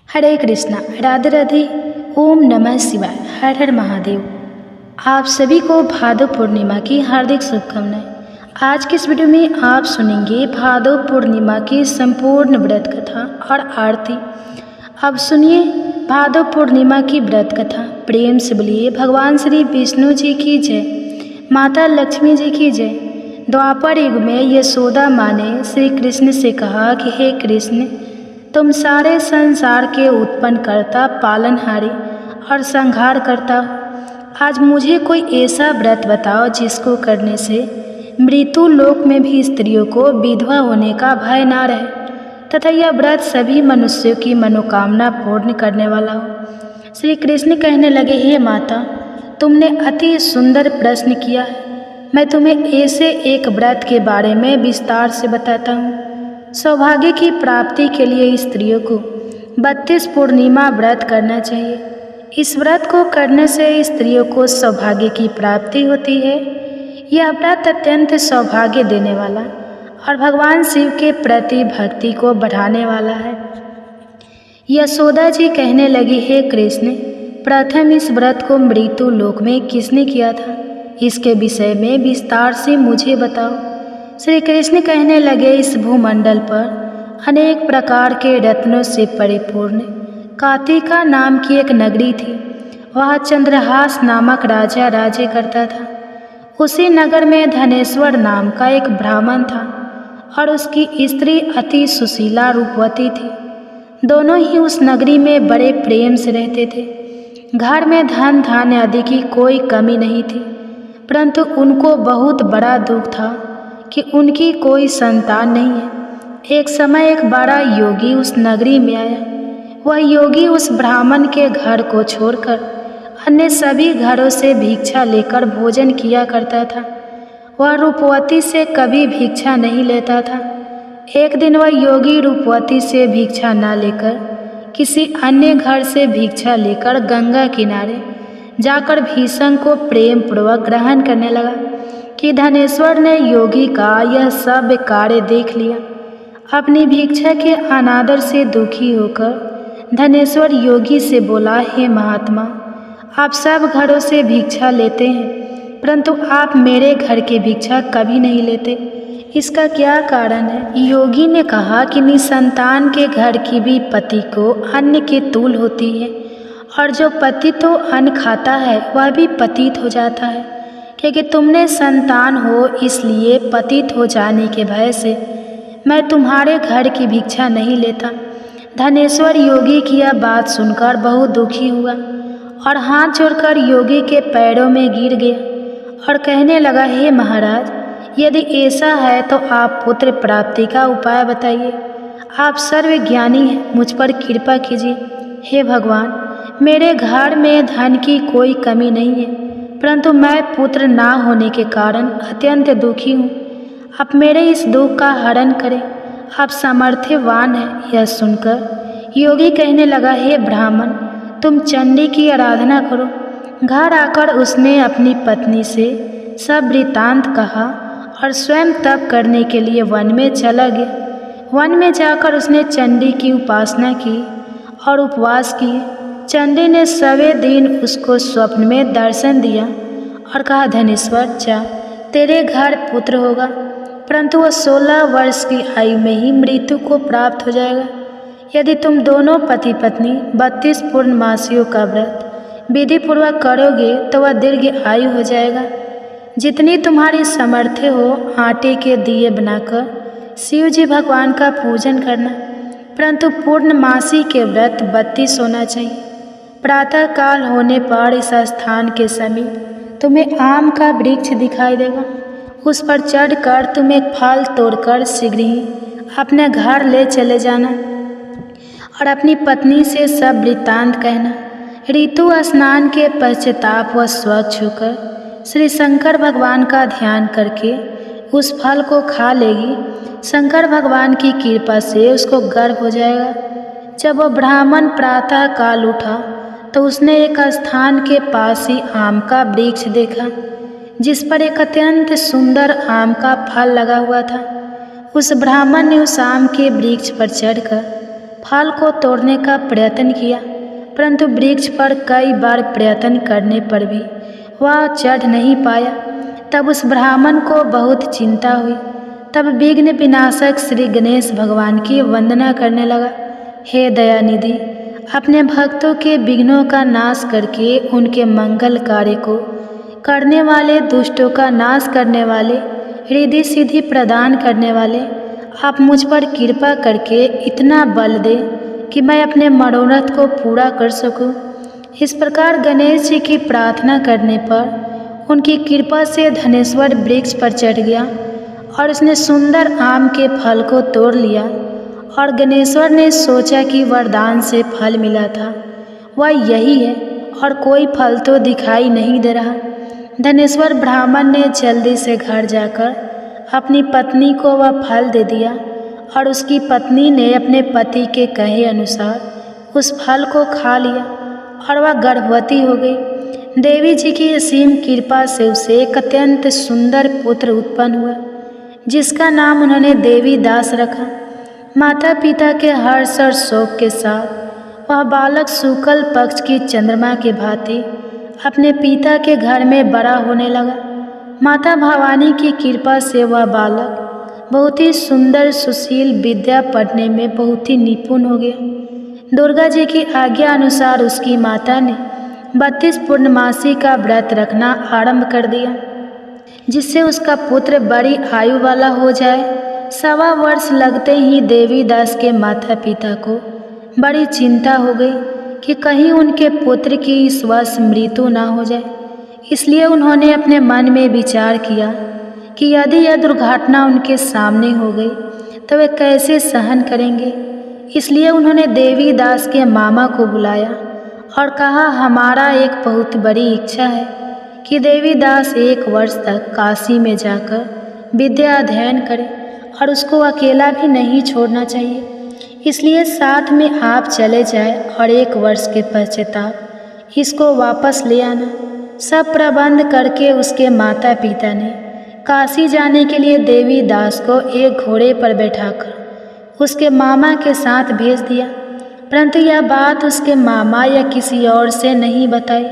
हरे कृष्णा, राधे राधे, ओम नमः शिवाय, हर हर महादेव। आप सभी को भादव पूर्णिमा की हार्दिक शुभकामनाएं। आज की इस वीडियो में आप सुनेंगे भादव पूर्णिमा की संपूर्ण व्रत कथा और आरती। अब सुनिए भादव पूर्णिमा की व्रत कथा। प्रेम से बोलिए भगवान श्री विष्णु जी की जय, माता लक्ष्मी जी की जय। द्वापर युग में यशोदा माँ ने श्री कृष्ण से कहा कि हे कृष्ण, तुम सारे संसार के उत्पन्न करता, पालनहारी और संहार करता हो। आज मुझे कोई ऐसा व्रत बताओ जिसको करने से मृत्यु लोक में भी स्त्रियों को विधवा होने का भय ना रहे तथा यह व्रत सभी मनुष्यों की मनोकामना पूर्ण करने वाला हो। श्री कृष्ण कहने लगे, हे माता, तुमने अति सुंदर प्रश्न किया है। मैं तुम्हें ऐसे एक व्रत के बारे में विस्तार से बताता हूँ। सौभाग्य की प्राप्ति के लिए स्त्रियों को 32 पूर्णिमा व्रत करना चाहिए। इस व्रत को करने से स्त्रियों को सौभाग्य की प्राप्ति होती है। यह व्रत अत्यंत सौभाग्य देने वाला और भगवान शिव के प्रति भक्ति को बढ़ाने वाला है। यशोदा जी कहने लगी, हे कृष्ण, प्रथम इस व्रत को मृत्यु लोक में किसने किया था? इसके विषय में विस्तार से मुझे बताओ। श्री कृष्ण कहने लगे, इस भूमंडल पर अनेक प्रकार के रत्नों से परिपूर्ण कातिका नाम की एक नगरी थी। वह चंद्रहास नामक राजा राज्य करता था। उसी नगर में धनेश्वर नाम का एक ब्राह्मण था और उसकी स्त्री अति सुशीला रूपवती थी। दोनों ही उस नगरी में बड़े प्रेम से रहते थे। घर में धन धान्य आदि की कोई कमी नहीं थी, परंतु उनको बहुत बड़ा दुख था कि उनकी कोई संतान नहीं है। एक समय एक बड़ा योगी उस नगरी में आया। वह योगी उस ब्राह्मण के घर को छोड़कर अन्य सभी घरों से भिक्षा लेकर भोजन किया करता था। वह रूपवती से कभी भिक्षा नहीं लेता था। एक दिन वह योगी रूपवती से भिक्षा न लेकर किसी अन्य घर से भिक्षा लेकर गंगा किनारे जाकर भीषण को प्रेम पूर्वक ग्रहण करने लगा कि धनेश्वर ने योगी का यह सब कार्य देख लिया। अपनी भिक्षा के अनादर से दुखी होकर धनेश्वर योगी से बोला, हे महात्मा, आप सब घरों से भिक्षा लेते हैं, परंतु आप मेरे घर की भिक्षा कभी नहीं लेते। इसका क्या कारण है? योगी ने कहा कि निसंतान के घर की भी पति को अन्न के तूल होती है, और जो पति तो अन्न खाता है वह भी पतित हो जाता है। क्योंकि तुमने संतान हो, इसलिए पतित हो जाने के भय से मैं तुम्हारे घर की भिक्षा नहीं लेता। धनेश्वर योगी की यह बात सुनकर बहुत दुखी हुआ और हाथ जोड़कर योगी के पैरों में गिर गया और कहने लगा, हे महाराज, यदि ऐसा है तो आप पुत्र प्राप्ति का उपाय बताइए। आप सर्वज्ञानी हैं, मुझ पर कृपा कीजिए। हे भगवान, मेरे घर में धन की कोई कमी नहीं है, परंतु मैं पुत्र ना होने के कारण अत्यंत दुखी हूँ। आप मेरे इस दुख का हरण करें, आप सामर्थ्यवान हैं। यह सुनकर योगी कहने लगा, हे ब्राह्मण, तुम चंडी की आराधना करो। घर आकर उसने अपनी पत्नी से सब वृत्तांत कहा और स्वयं तप करने के लिए वन में चला गया। वन में जाकर उसने चंडी की उपासना की और उपवास किए। चंडी ने सवे दिन उसको स्वप्न में दर्शन दिया और कहा, धनेश्वर, जा, तेरे घर पुत्र होगा, परंतु वह 16 वर्ष की आयु में ही मृत्यु को प्राप्त हो जाएगा। यदि तुम दोनों पति पत्नी 32 पूर्णमासियों का व्रत विधि पूर्वक करोगे तो वह दीर्घ आयु हो जाएगा। जितनी तुम्हारी सामर्थ्य हो, आटे के दिए बनाकर शिव जी भगवान का पूजन करना, परंतु पूर्णमासी के व्रत 32 होना चाहिए। प्रातः काल होने पर इस स्थान के समीप तुम्हें आम का वृक्ष दिखाई देगा। उस पर चढ़कर तुम एक फल तोड़कर शीघ्र ही अपने घर ले चले जाना और अपनी पत्नी से सब वृत्तांत कहना। ऋतु स्नान के पश्चाताप वह स्वच्छ होकर श्री शंकर भगवान का ध्यान करके उस फल को खा लेगी। शंकर भगवान की कृपा से उसको गर्भ हो जाएगा। जब वह ब्राह्मण प्रातः काल उठा तो उसने एक स्थान के पास ही आम का वृक्ष देखा, जिस पर एक अत्यंत सुंदर आम का फल लगा हुआ था। उस ब्राह्मण ने उस आम के वृक्ष पर चढ़कर फल को तोड़ने का प्रयत्न किया, परंतु वृक्ष पर कई बार प्रयत्न करने पर भी वह चढ़ नहीं पाया। तब उस ब्राह्मण को बहुत चिंता हुई। तब विघ्न विनाशक श्री गणेश भगवान की वंदना करने लगा। हे दयानिधि, अपने भक्तों के विघ्नों का नाश करके उनके मंगल कार्य को करने वाले, दुष्टों का नाश करने वाले, रिद्धि सिद्धि प्रदान करने वाले, आप मुझ पर कृपा करके इतना बल दे कि मैं अपने मनोरथ को पूरा कर सकूं। इस प्रकार गणेश जी की प्रार्थना करने पर उनकी कृपा से धनेश्वर वृक्ष पर चढ़ गया और उसने सुंदर आम के फल को तोड़ लिया। और गणेश्वर ने सोचा कि वरदान से फल मिला था वह यही है और कोई फल तो दिखाई नहीं दे रहा। धनेश्वर ब्राह्मण ने जल्दी से घर जाकर अपनी पत्नी को वह फल दे दिया और उसकी पत्नी ने अपने पति के कहे अनुसार उस फल को खा लिया और वह गर्भवती हो गई। देवी जी की असीम कृपा से उसे एक अत्यंत सुंदर पुत्र उत्पन्न हुआ, जिसका नाम उन्होंने देवी दास रखा। माता पिता के हर्ष और शोक के साथ वह बालक शुक्ल पक्ष की चंद्रमा के भांति अपने पिता के घर में बड़ा होने लगा। माता भवानी की कृपा से वह बालक बहुत ही सुंदर, सुशील, विद्या पढ़ने में बहुत ही निपुण हो गया। दुर्गा जी की आज्ञा अनुसार उसकी माता ने 32 पूर्णमासी का व्रत रखना आरंभ कर दिया, जिससे उसका पुत्र बड़ी आयु वाला हो जाए। 1.25 वर्ष लगते ही देवी दास के माता पिता को बड़ी चिंता हो गई कि कहीं उनके पुत्र की इस वर्ष मृत्यु ना हो जाए। इसलिए उन्होंने अपने मन में विचार किया कि यदि यह दुर्घटना उनके सामने हो गई तो वे कैसे सहन करेंगे। इसलिए उन्होंने देवी दास के मामा को बुलाया और कहा, हमारा एक बहुत बड़ी इच्छा है कि देवी दास 1 वर्ष तक काशी में जाकर विद्या अध्ययन करे और उसको अकेला भी नहीं छोड़ना चाहिए। इसलिए साथ में आप चले जाए और 1 वर्ष के पश्चाताप इसको वापस ले आना। सब प्रबंध करके उसके माता पिता ने काशी जाने के लिए देवी दास को एक घोड़े पर बैठाकर उसके मामा के साथ भेज दिया, परंतु यह बात उसके मामा या किसी और से नहीं बताई।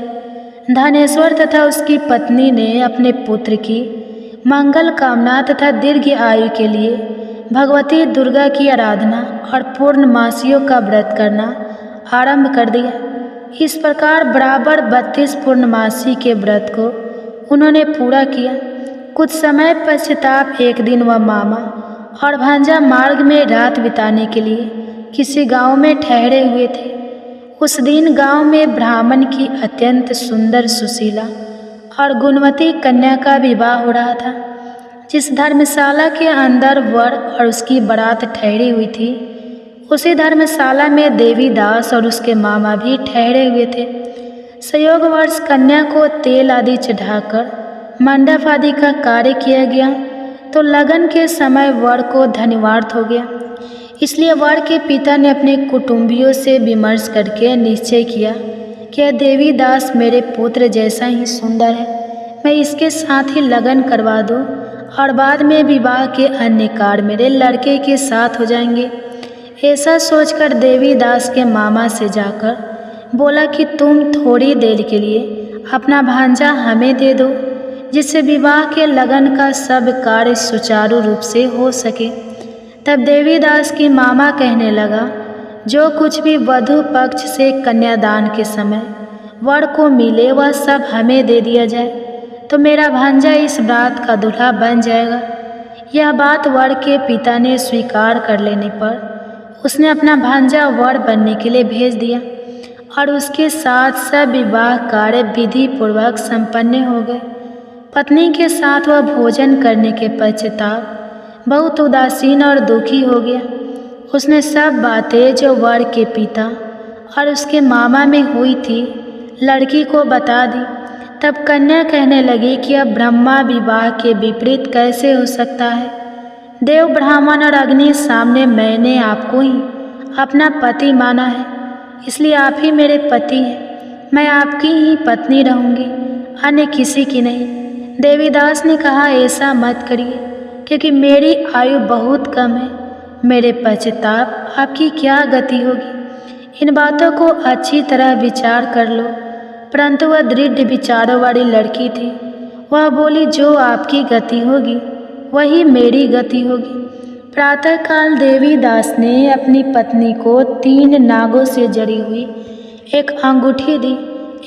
धनेश्वर तथा उसकी पत्नी ने अपने पुत्र की मंगल कामना तथा दीर्घ आयु के लिए भगवती दुर्गा की आराधना और पूर्णमासियों का व्रत करना आरंभ कर दिया। इस प्रकार बराबर 32 पूर्णमासी के व्रत को उन्होंने पूरा किया। कुछ समय पश्चाताप एक दिन वह मामा और भांजा मार्ग में रात बिताने के लिए किसी गांव में ठहरे हुए थे। उस दिन गांव में ब्राह्मण की अत्यंत सुंदर, सुशीला और गुणवती कन्या का विवाह हो रहा था। जिस धर्मशाला के अंदर वर और उसकी बारात ठहरी हुई थी, उसी धर्मशाला में देवी दास और उसके मामा भी ठहरे हुए थे। संयोगवश कन्या को तेल आदि चढ़ाकर मंडप आदि का कार्य किया गया तो लगन के समय वर को धन्यवाद हो गया। इसलिए वर के पिता ने अपने कुटुंबियों से विमर्श करके निश्चय किया कि देवी दास मेरे पुत्र जैसा ही सुंदर है, मैं इसके साथ ही लगन करवा दूं और बाद में विवाह के अन्य कार्य मेरे लड़के के साथ हो जाएंगे। ऐसा सोचकर देवी दास के मामा से जाकर बोला कि तुम थोड़ी देर के लिए अपना भांजा हमें दे दो, जिससे विवाह के लगन का सब कार्य सुचारू रूप से हो सके। तब देवी दास की मामा कहने लगा, जो कुछ भी वधू पक्ष से कन्यादान के समय वर को मिले वह सब हमें दे दिया जाए तो मेरा भांजा इस बात का दूल्हा बन जाएगा। यह बात वर के पिता ने स्वीकार कर लेने पर उसने अपना भांजा वर बनने के लिए भेज दिया और उसके साथ सब विवाह कार्य विधि पूर्वक संपन्न हो गए। पत्नी के साथ वह भोजन करने के पश्चाताप बहुत उदासीन और दुखी हो गया। उसने सब बातें जो वर के पिता और उसके मामा में हुई थी लड़की को बता दी। तब कन्या कहने लगी कि अब ब्रह्मा विवाह के विपरीत कैसे हो सकता है। देव, ब्राह्मण और अग्नि सामने मैंने आपको ही अपना पति माना है, इसलिए आप ही मेरे पति हैं। मैं आपकी ही पत्नी रहूंगी, अन्य किसी की नहीं। देवीदास ने कहा, ऐसा मत करिए क्योंकि मेरी आयु बहुत कम है। मेरे पश्चाताप आपकी क्या गति होगी। इन बातों को अच्छी तरह विचार कर लो। परंतु वह दृढ़ विचारों वाली लड़की थी। वह बोली, जो आपकी गति होगी वही मेरी गति होगी। प्रातःकाल देवी दास ने अपनी पत्नी को 3 नागों से जड़ी हुई एक अंगूठी दी,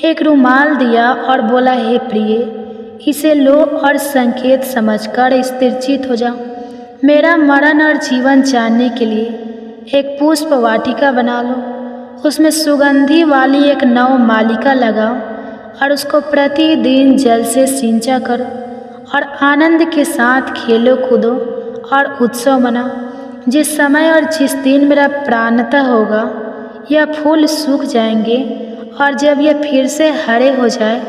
एक रुमाल दिया और बोला, हे प्रिय, इसे लो और संकेत समझकर स्थिरचित हो जाओ। मेरा मरण और जीवन जानने के लिए एक पुष्प वाटिका बना लो, उसमें सुगंधी वाली एक नव मालिका लगाओ और उसको प्रतिदिन जल से सिंचा करो और आनंद के साथ खेलो कूदो और उत्सव मनाओ। जिस समय और जिस दिन मेरा प्राणतः होगा, यह फूल सूख जाएंगे और जब यह फिर से हरे हो जाए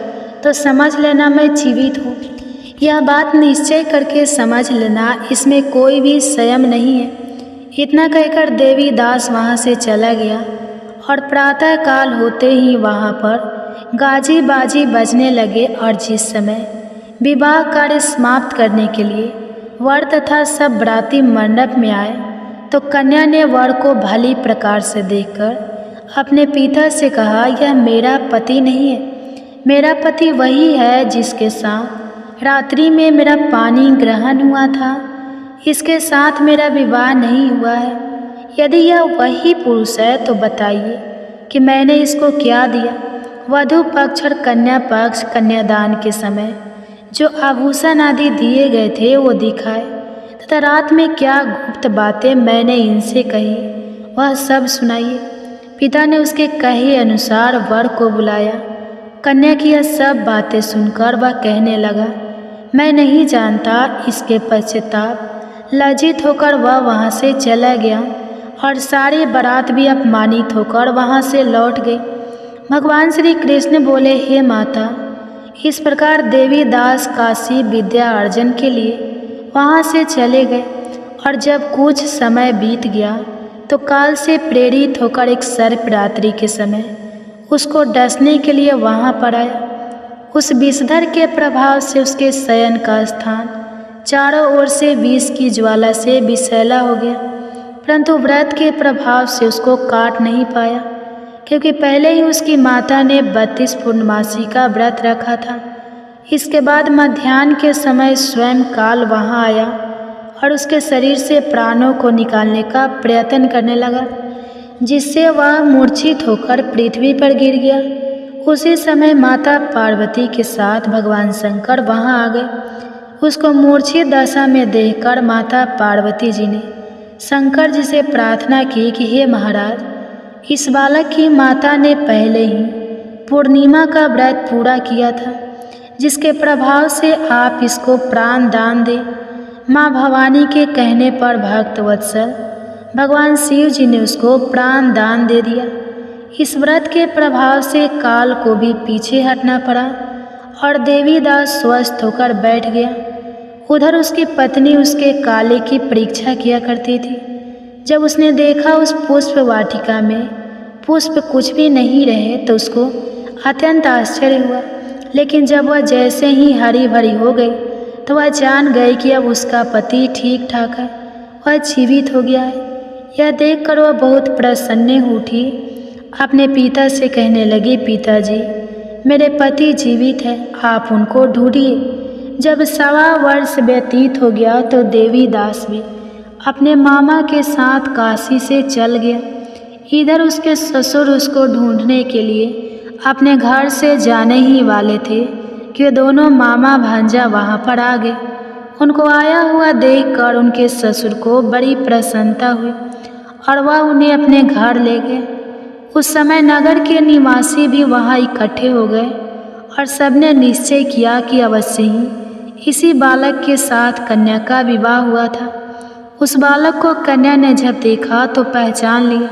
तो समझ लेना मैं जीवित हूँ। यह बात निश्चय करके समझ लेना, इसमें कोई भी संयम नहीं है। इतना कहकर देवी दास वहाँ से चला गया और प्रातःकाल होते ही वहाँ पर गाजी बाजी बजने लगे और जिस समय विवाह कार्य समाप्त करने के लिए वर तथा सब बराती मंडप में आए तो कन्या ने वर को भली प्रकार से देखकर अपने पिता से कहा, यह मेरा पति नहीं है। मेरा पति वही है जिसके साथ रात्रि में मेरा पानी ग्रहण हुआ था। इसके साथ मेरा विवाह नहीं हुआ है। यदि यह वही पुरुष है तो बताइए कि मैंने इसको क्या दिया। वधू पक्ष और कन्या पक्ष कन्यादान के समय जो आभूषण आदि दिए गए थे वो दिखाए तथा रात में क्या गुप्त बातें मैंने इनसे कही वह सब सुनाइए। पिता ने उसके कहे अनुसार वर को बुलाया। कन्या की यह सब बातें सुनकर वह कहने लगा, मैं नहीं जानता। इसके पश्चाताप लज्जित होकर वह वहाँ से चला गया और सारी बारात भी अपमानित होकर वहाँ से लौट गई। भगवान श्री कृष्ण बोले, हे माता, इस प्रकार देवी दास काशी विद्या अर्जन के लिए वहाँ से चले गए और जब कुछ समय बीत गया तो काल से प्रेरित होकर एक सर्प रात्रि के समय उसको डसने के लिए वहाँ पर आया। उस विषधर के प्रभाव से उसके शयन का स्थान चारों ओर से विष की ज्वाला से विषैला हो गया, परंतु व्रत के प्रभाव से उसको काट नहीं पाया, क्योंकि पहले ही उसकी माता ने 32 पूर्णमासी का व्रत रखा था। इसके बाद मध्याह्न के समय स्वयं काल वहाँ आया और उसके शरीर से प्राणों को निकालने का प्रयत्न करने लगा, जिससे वह मूर्छित होकर पृथ्वी पर गिर गया। उसी समय माता पार्वती के साथ भगवान शंकर वहाँ आ गए। उसको मूर्छित दशा में देखकर माता पार्वती जी ने शंकर जी से प्रार्थना की कि हे महाराज, इस बालक की माता ने पहले ही पूर्णिमा का व्रत पूरा किया था, जिसके प्रभाव से आप इसको प्राण दान दें। माँ भवानी के कहने पर भक्त वत्सल भगवान शिव जी ने उसको प्राण दान दे दिया। इस व्रत के प्रभाव से काल को भी पीछे हटना पड़ा और देवी दास स्वस्थ होकर बैठ गया। उधर उसकी पत्नी उसके काले की परीक्षा किया करती थी। जब उसने देखा उस पुष्प वाटिका में पुष्प कुछ भी नहीं रहे तो उसको अत्यंत आश्चर्य हुआ, लेकिन जब वह जैसे ही हरी भरी हो गई तो वह जान गई कि अब उसका पति ठीक ठाक है, वह जीवित हो गया है। यह देखकर वह बहुत प्रसन्न उठी। अपने पिता से कहने लगी, पिताजी, मेरे पति जीवित है, आप उनको ढूंढिए। जब 1.25 वर्ष व्यतीत हो गया तो देवी दास भी अपने मामा के साथ काशी से चल गया। इधर उसके ससुर उसको ढूंढने के लिए अपने घर से जाने ही वाले थे कि दोनों मामा भांजा वहाँ पर आ गए। उनको आया हुआ देखकर उनके ससुर को बड़ी प्रसन्नता हुई और वह उन्हें अपने घर ले गए। उस समय नगर के निवासी भी वहाँ इकट्ठे हो गए और सबने निश्चय किया कि अवश्य ही इसी बालक के साथ कन्या का विवाह हुआ था। उस बालक को कन्या ने जब देखा तो पहचान लिया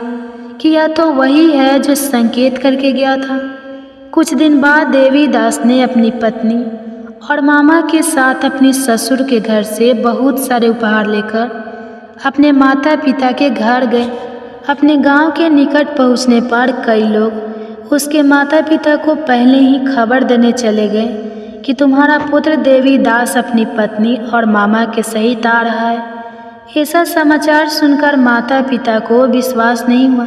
कि यह तो वही है जो संकेत करके गया था। कुछ दिन बाद देवी दास ने अपनी पत्नी और मामा के साथ अपने ससुर के घर से बहुत सारे उपहार लेकर अपने माता पिता के घर गए। अपने गांव के निकट पहुंचने पर कई लोग उसके माता पिता को पहले ही खबर देने चले गए कि तुम्हारा पुत्र देवी दास अपनी पत्नी और मामा के सहित आ रहा है। ऐसा समाचार सुनकर माता पिता को विश्वास नहीं हुआ,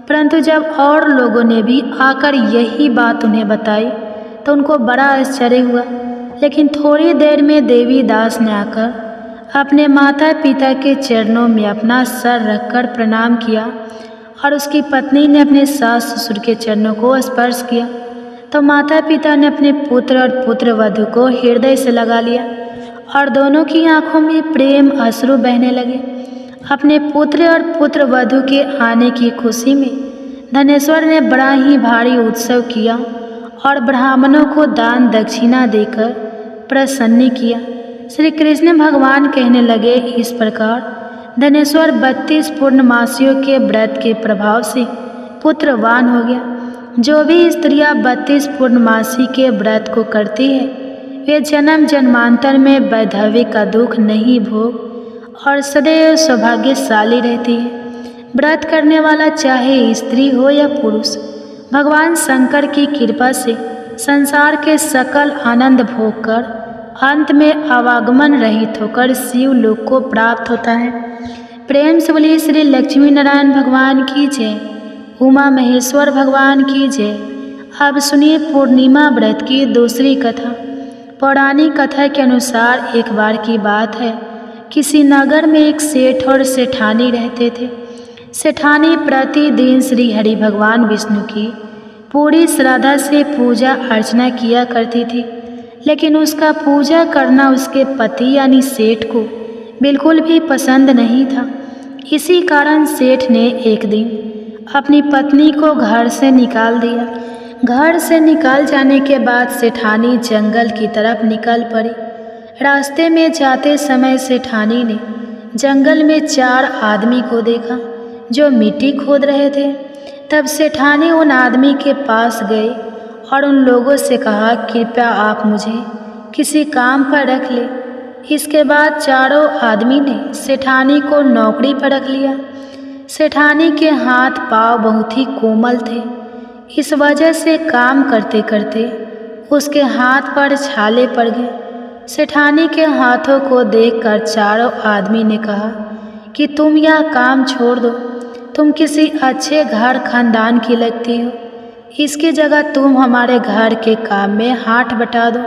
परंतु जब और लोगों ने भी आकर यही बात उन्हें बताई तो उनको बड़ा आश्चर्य हुआ। लेकिन थोड़ी देर में देवी दास ने आकर अपने माता पिता के चरणों में अपना सर रखकर प्रणाम किया और उसकी पत्नी ने अपने सास ससुर के चरणों को स्पर्श किया। तो माता पिता ने अपने पुत्र और पुत्र वधू को हृदय से लगा लिया और दोनों की आंखों में प्रेम अश्रु बहने लगे। अपने पुत्र और पुत्र वधू के आने की खुशी में धनेश्वर ने बड़ा ही भारी उत्सव किया और ब्राह्मणों को दान दक्षिणा देकर प्रसन्न किया। श्री कृष्ण भगवान कहने लगे, इस प्रकार धनेश्वर 32 पूर्णमासियों के व्रत के प्रभाव से पुत्रवान हो गया। जो भी स्त्रियां 32 पूर्णमासी के व्रत को करती है वे जन्म जन्मांतर में वैधव्य का दुख नहीं भोग और सदैव सौभाग्यशाली रहती है। व्रत करने वाला चाहे स्त्री हो या पुरुष, भगवान शंकर की कृपा से संसार के सकल आनंद भोग कर अंत में आवागमन रहित होकर शिव लोक को प्राप्त होता है। प्रेम से बोलिए श्री लक्ष्मी नारायण भगवान की जय, उमा महेश्वर भगवान की जय। अब सुनिए पूर्णिमा व्रत की दूसरी कथा। पौराणिक कथा के अनुसार एक बार की बात है, किसी नगर में एक सेठ और सेठानी रहते थे। सेठानी प्रतिदिन श्री हरि भगवान विष्णु की पूरी श्रद्धा से पूजा अर्चना किया करती थी, लेकिन उसका पूजा करना उसके पति यानी सेठ को बिल्कुल भी पसंद नहीं था। इसी कारण सेठ ने एक दिन अपनी पत्नी को घर से निकाल दिया। घर से निकाल जाने के बाद सेठानी जंगल की तरफ निकल पड़ी। रास्ते में जाते समय सेठानी ने जंगल में 4 आदमी को देखा जो मिट्टी खोद रहे थे। तब सेठानी उन आदमी के पास गई और उन लोगों से कहा, कृपया आप मुझे किसी काम पर रख ले। इसके बाद चारों आदमी ने सेठानी को नौकरी पर रख लिया। सेठानी के हाथ पांव बहुत ही कोमल थे, इस वजह से काम करते करते उसके हाथ पर छाले पड़ गए। सेठानी के हाथों को देखकर चारों आदमी ने कहा कि तुम यह काम छोड़ दो, तुम किसी अच्छे घर खानदान की लगती हो, इसकी जगह तुम हमारे घर के काम में हाथ बटा दो।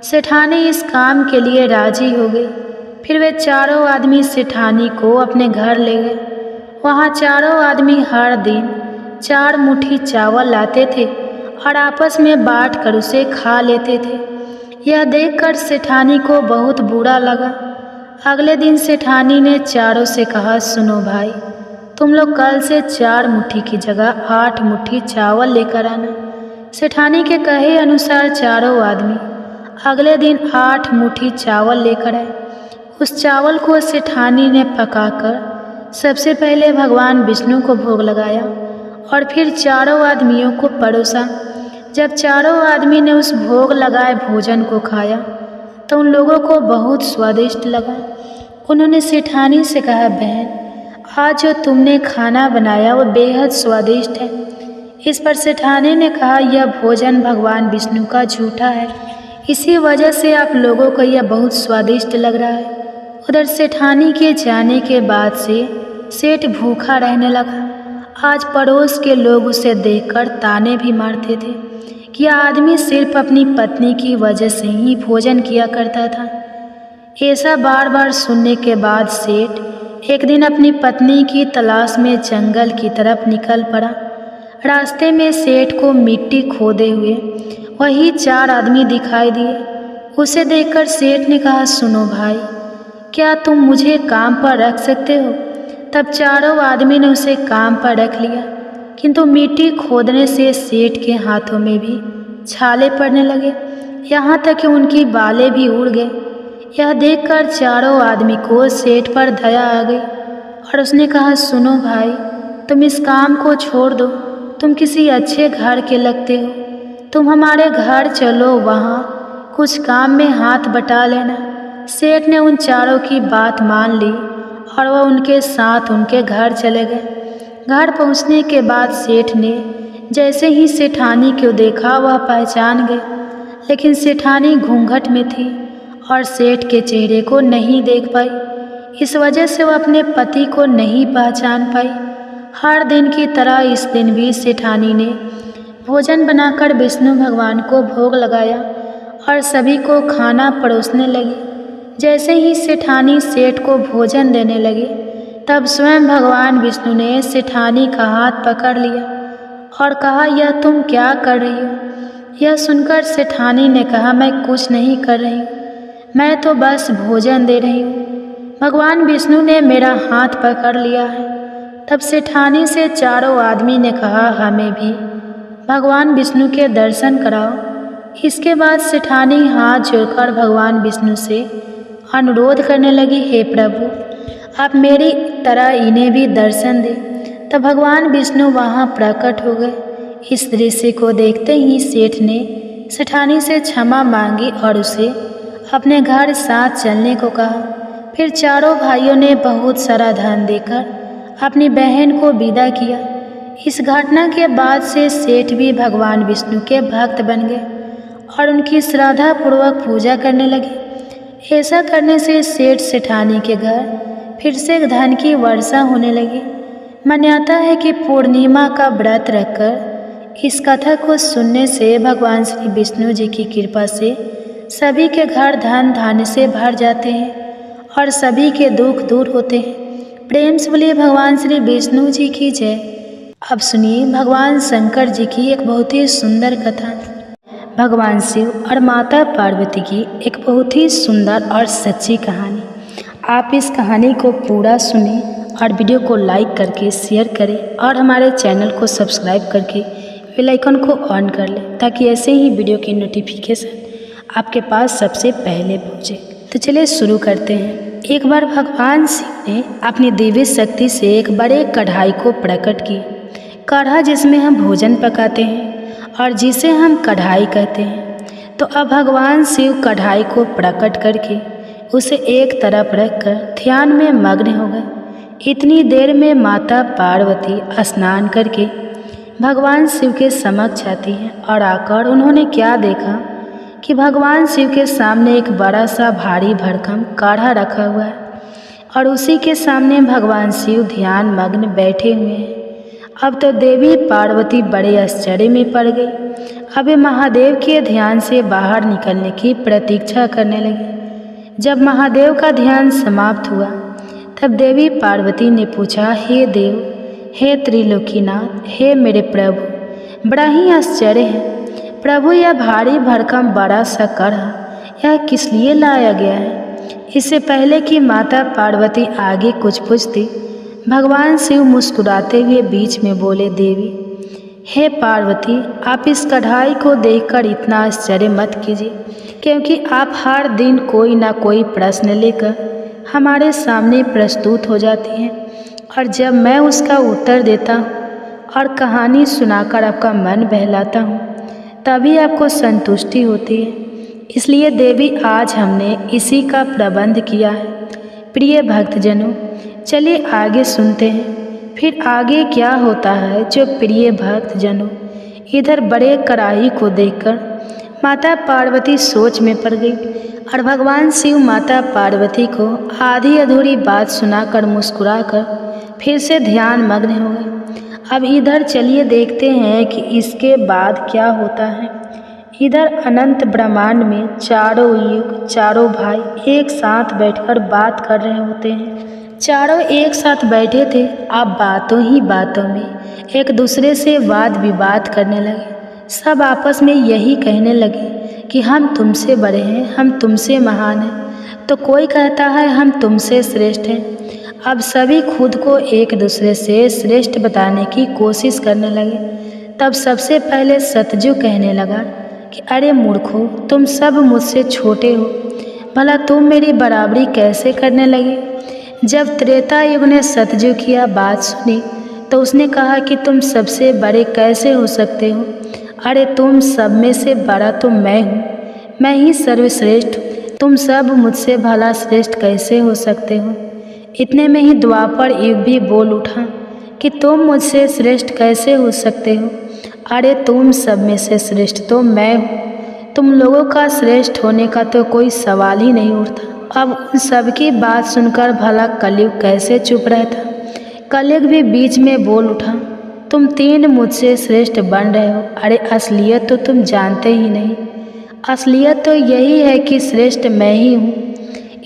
सेठानी इस काम के लिए राजी हो गई। फिर वे चारों आदमी सेठानी को अपने घर ले गए। वहाँ चारों आदमी हर दिन 4 मुट्ठी चावल लाते थे और आपस में बांट कर उसे खा लेते थे। यह देखकर सेठानी को बहुत बुरा लगा। अगले दिन सेठानी ने चारों से कहा, सुनो भाई, तुम लोग कल से 4 मुट्ठी की जगह 8 मुट्ठी चावल लेकर आना। सेठानी के कहे अनुसार चारों आदमी अगले दिन 8 मुट्ठी चावल लेकर आए। उस चावल को सेठानी ने पकाकर सबसे पहले भगवान विष्णु को भोग लगाया और फिर चारों आदमियों को परोसा। जब चारों आदमी ने उस भोग लगाए भोजन को खाया तो उन लोगों को बहुत स्वादिष्ट लगा। उन्होंने सेठानी से कहा, बहन, आज जो तुमने खाना बनाया वो बेहद स्वादिष्ट है। इस पर सेठानी ने कहा, यह भोजन भगवान विष्णु का झूठा है, इसी वजह से आप लोगों को यह बहुत स्वादिष्ट लग रहा है। उधर सेठानी के जाने के बाद से सेठ भूखा रहने लगा। आज पड़ोस के लोग उसे देखकर ताने भी मारते थे कि यह आदमी सिर्फ अपनी पत्नी की वजह से ही भोजन किया करता था। ऐसा बार बार सुनने के बाद सेठ एक दिन अपनी पत्नी की तलाश में जंगल की तरफ निकल पड़ा। रास्ते में सेठ को मिट्टी खोदे हुए वही 4 आदमी दिखाई दिए। उसे देखकर सेठ ने कहा, सुनो भाई, क्या तुम मुझे काम पर रख सकते हो? तब चारों आदमी ने उसे काम पर रख लिया, किंतु मिट्टी खोदने से सेठ के हाथों में भी छाले पड़ने लगे, यहाँ तक कि उनकी बालें भी उड़ गए। यह देखकर चारों आदमी को सेठ पर दया आ गई और उसने कहा, सुनो भाई, तुम इस काम को छोड़ दो, तुम किसी अच्छे घर के लगते हो, तुम हमारे घर चलो, वहाँ कुछ काम में हाथ बटा लेना। सेठ ने उन चारों की बात मान ली और वह उनके साथ उनके घर चले गए। घर पहुँचने के बाद सेठ ने जैसे ही सेठानी को देखा वह पहचान गए, लेकिन सेठानी घूंघट में थी और सेठ के चेहरे को नहीं देख पाई। इस वजह से वो अपने पति को नहीं पहचान पाई। हर दिन की तरह इस दिन भी सेठानी ने भोजन बनाकर विष्णु भगवान को भोग लगाया और सभी को खाना परोसने लगी। जैसे ही सेठानी सेठ को भोजन देने लगी, तब स्वयं भगवान विष्णु ने सेठानी का हाथ पकड़ लिया और कहा, यह तुम क्या कर रही हो? यह सुनकर सेठानी ने कहा, मैं कुछ नहीं कर रही हूँ, मैं तो बस भोजन दे रही हूँ। भगवान विष्णु ने मेरा हाथ पकड़ लिया है। तब सेठानी से चारों आदमी ने कहा, हमें भी भगवान विष्णु के दर्शन कराओ। इसके बाद सेठानी हाथ जोड़कर भगवान विष्णु से अनुरोध करने लगी, हे प्रभु, आप मेरी तरह इन्हें भी दर्शन दें। तब भगवान विष्णु वहाँ प्रकट हो गए। इस दृश्य को देखते ही सेठ ने सेठानी से क्षमा मांगी और उसे अपने घर साथ चलने को कहा। फिर चारों भाइयों ने बहुत सारा धन देकर अपनी बहन को विदा किया। इस घटना के बाद से सेठ भी भगवान विष्णु के भक्त बन गए और उनकी श्रद्धापूर्वक पूजा करने लगे। ऐसा करने से सेठ सेठानी के घर फिर से धन की वर्षा होने लगी। मान्यता है कि पूर्णिमा का व्रत रखकर इस कथा को सुनने से भगवान श्री विष्णु जी की कृपा से सभी के घर धन धान्य से भर जाते हैं और सभी के दुख दूर होते हैं। प्रेम से बोलिए भगवान श्री विष्णु जी की जय। अब सुनिए भगवान शंकर जी की एक बहुत ही सुंदर कथा। भगवान शिव और माता पार्वती की एक बहुत ही सुंदर और सच्ची कहानी। आप इस कहानी को पूरा सुने और वीडियो को लाइक करके शेयर करें और हमारे चैनल को सब्सक्राइब करके बेल आइकन को ऑन कर लें, ताकि ऐसे ही वीडियो की नोटिफिकेशन आपके पास सबसे पहले पहुँचे। तो चलिए शुरू करते हैं। एक बार भगवान शिव ने अपनी दिव्य शक्ति से एक बड़े कढ़ाई को प्रकट किया। कढ़ा जिसमें हम भोजन पकाते हैं और जिसे हम कढ़ाई कहते हैं। तो अब भगवान शिव कढ़ाई को प्रकट करके उसे एक तरफ रखकर ध्यान में मग्न हो गए। इतनी देर में माता पार्वती स्नान करके भगवान शिव के समक्ष आती हैं और आकर उन्होंने क्या देखा कि भगवान शिव के सामने एक बड़ा सा भारी भरकम काढ़ा रखा हुआ है और उसी के सामने भगवान शिव ध्यान मग्न बैठे हुए हैं। अब तो देवी पार्वती बड़े आश्चर्य में पड़ गई। अब वे महादेव के ध्यान से बाहर निकलने की प्रतीक्षा करने लगे। जब महादेव का ध्यान समाप्त हुआ, तब देवी पार्वती ने पूछा, हे देव, हे त्रिलोकीनाथ, हे मेरे प्रभु, बड़ा ही आश्चर्य है प्रभु, यह भारी भरकम बड़ा सा कढ़ा यह किस लिए लाया गया है? इससे पहले कि माता पार्वती आगे कुछ पूछती, भगवान शिव मुस्कुराते हुए बीच में बोले, देवी, हे पार्वती, आप इस कढ़ाई को देखकर इतना आश्चर्य मत कीजिए, क्योंकि आप हर दिन कोई ना कोई प्रश्न लेकर हमारे सामने प्रस्तुत हो जाती हैं और जब मैं उसका उत्तर देता हूँ और कहानी सुनाकर आपका मन बहलाता हूँ, तभी आपको संतुष्टि होती है। इसलिए देवी, आज हमने इसी का प्रबंध किया है। प्रिय भक्तजनों, चलिए आगे सुनते हैं फिर आगे क्या होता है। जो प्रिय भक्तजनों, इधर बड़े कढ़ाई को देखकर माता पार्वती सोच में पड़ गई और भगवान शिव माता पार्वती को आधी अधूरी बात सुनाकर मुस्कुराकर फिर से ध्यान मग्न हो गए। अब इधर चलिए देखते हैं कि इसके बाद क्या होता है। इधर अनंत ब्रह्मांड में चारों युग चारों भाई एक साथ बैठकर बात कर रहे होते हैं। चारों एक साथ बैठे थे। अब बातों ही बातों में एक दूसरे से वाद विवाद करने लगे। सब आपस में यही कहने लगे कि हम तुमसे बड़े हैं, हम तुमसे महान हैं। तो कोई कहता है हम तुमसे श्रेष्ठ हैं। अब सभी खुद को एक दूसरे से श्रेष्ठ बताने की कोशिश करने लगे। तब सबसे पहले सतजू कहने लगा कि अरे मूर्खों, तुम सब मुझसे छोटे हो, भला तुम मेरी बराबरी कैसे करने लगे? जब त्रेता युग ने सतजू की बात सुनी तो उसने कहा कि तुम सबसे बड़े कैसे हो सकते हो? अरे तुम सब में से बड़ा तो मैं हूँ, मैं ही सर्वश्रेष्ठ। तुम सब मुझसे भला श्रेष्ठ कैसे हो सकते हो? इतने में ही द्वापर युग भी बोल उठा कि तुम मुझसे श्रेष्ठ कैसे हो सकते हो? अरे तुम सब में से श्रेष्ठ तो मैं हूँ, तुम लोगों का श्रेष्ठ होने का तो कोई सवाल ही नहीं उठता। अब उन सबकी बात सुनकर भला कलयुग कैसे चुप रहता। कलयुग भी बीच में बोल उठा, तुम तीन मुझसे श्रेष्ठ बन रहे हो। अरे असलियत तो तुम जानते ही नहीं, असलियत तो यही है कि श्रेष्ठ मैं ही हूँ।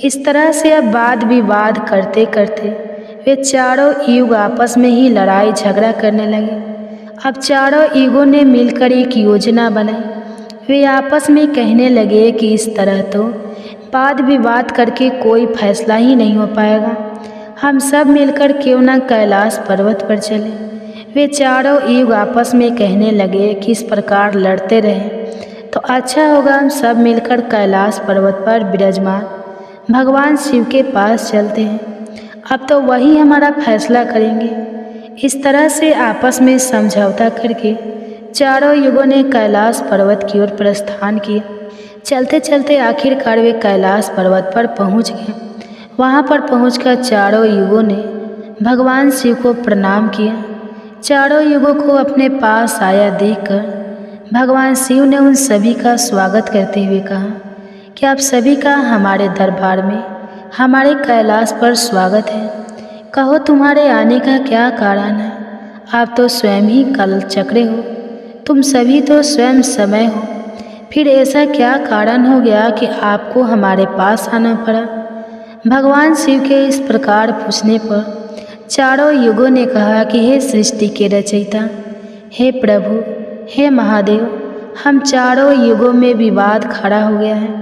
इस तरह से अब वाद विवाद करते करते वे चारों युग आपस में ही लड़ाई झगड़ा करने लगे। अब चारों युगों ने मिलकर एक योजना बनाई। वे आपस में कहने लगे कि इस तरह तो वाद विवाद करके कोई फैसला ही नहीं हो पाएगा, हम सब मिलकर क्यों न कैलाश पर्वत पर चले। वे चारों युग आपस में कहने लगे कि इस प्रकार लड़ते रहें तो अच्छा होगा, हम सब मिलकर कैलाश पर्वत पर विराजमान भगवान शिव के पास चलते हैं, अब तो वही हमारा फैसला करेंगे। इस तरह से आपस में समझौता करके चारों युगों ने कैलाश पर्वत की ओर प्रस्थान किया। चलते चलते आखिरकार वे कैलाश पर्वत पर पहुंच गए। वहां पर पहुंचकर चारों युगों ने भगवान शिव को प्रणाम किया। चारों युगों को अपने पास आया देखकर भगवान शिव ने उन सभी का स्वागत करते हुए कहा कि आप सभी का हमारे दरबार में, हमारे कैलाश पर स्वागत है। कहो तुम्हारे आने का क्या कारण है? आप तो स्वयं ही कल चक्रे हो, तुम सभी तो स्वयं समय हो, फिर ऐसा क्या कारण हो गया कि आपको हमारे पास आना पड़ा? भगवान शिव के इस प्रकार पूछने पर चारों युगों ने कहा कि हे सृष्टि के रचयिता, हे प्रभु, हे महादेव, हम चारों युगों में विवाद खड़ा हो गया है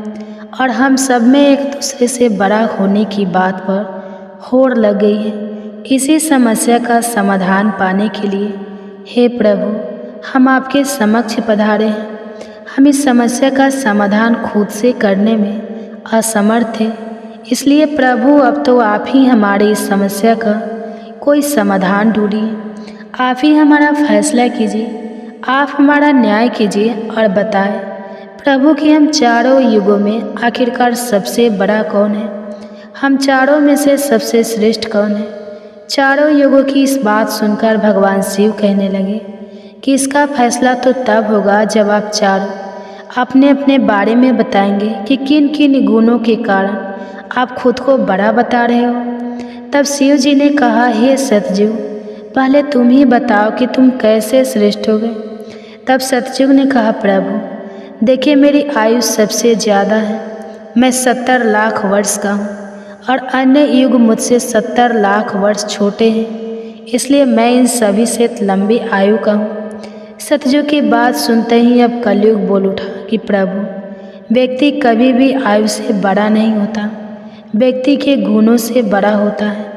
और हम सब में एक दूसरे से बड़ा होने की बात पर होड़ लग गई है। इसी समस्या का समाधान पाने के लिए हे प्रभु हम आपके समक्ष पधारे हैं। हम इस समस्या का समाधान खुद से करने में असमर्थ थे, इसलिए प्रभु अब तो आप ही हमारी इस समस्या का कोई समाधान ढूंढिए, आप ही हमारा फैसला कीजिए, आप हमारा न्याय कीजिए और बताएं प्रभु कि हम चारों युगों में आखिरकार सबसे बड़ा कौन है, हम चारों में से सबसे श्रेष्ठ कौन है। चारों युगों की इस बात सुनकर भगवान शिव कहने लगे कि इसका फैसला तो तब होगा जब आप चारों अपने अपने बारे में बताएंगे कि किन किन गुणों के कारण आप खुद को बड़ा बता रहे हो। तब शिव जी ने कहा, हे सतयुग, पहले तुम ही बताओ कि तुम कैसे श्रेष्ठ हो गए। तब सतयुग ने कहा, प्रभु देखिए मेरी आयु सबसे ज़्यादा है, मैं 70 लाख वर्ष का हूँ और अन्य युग मुझसे 70 लाख वर्ष छोटे हैं, इसलिए मैं इन सभी से लंबी आयु का हूँ। सतयुग की बात सुनते ही अब कलयुग बोल उठा कि प्रभु व्यक्ति कभी भी आयु से बड़ा नहीं होता, व्यक्ति के गुणों से बड़ा होता है।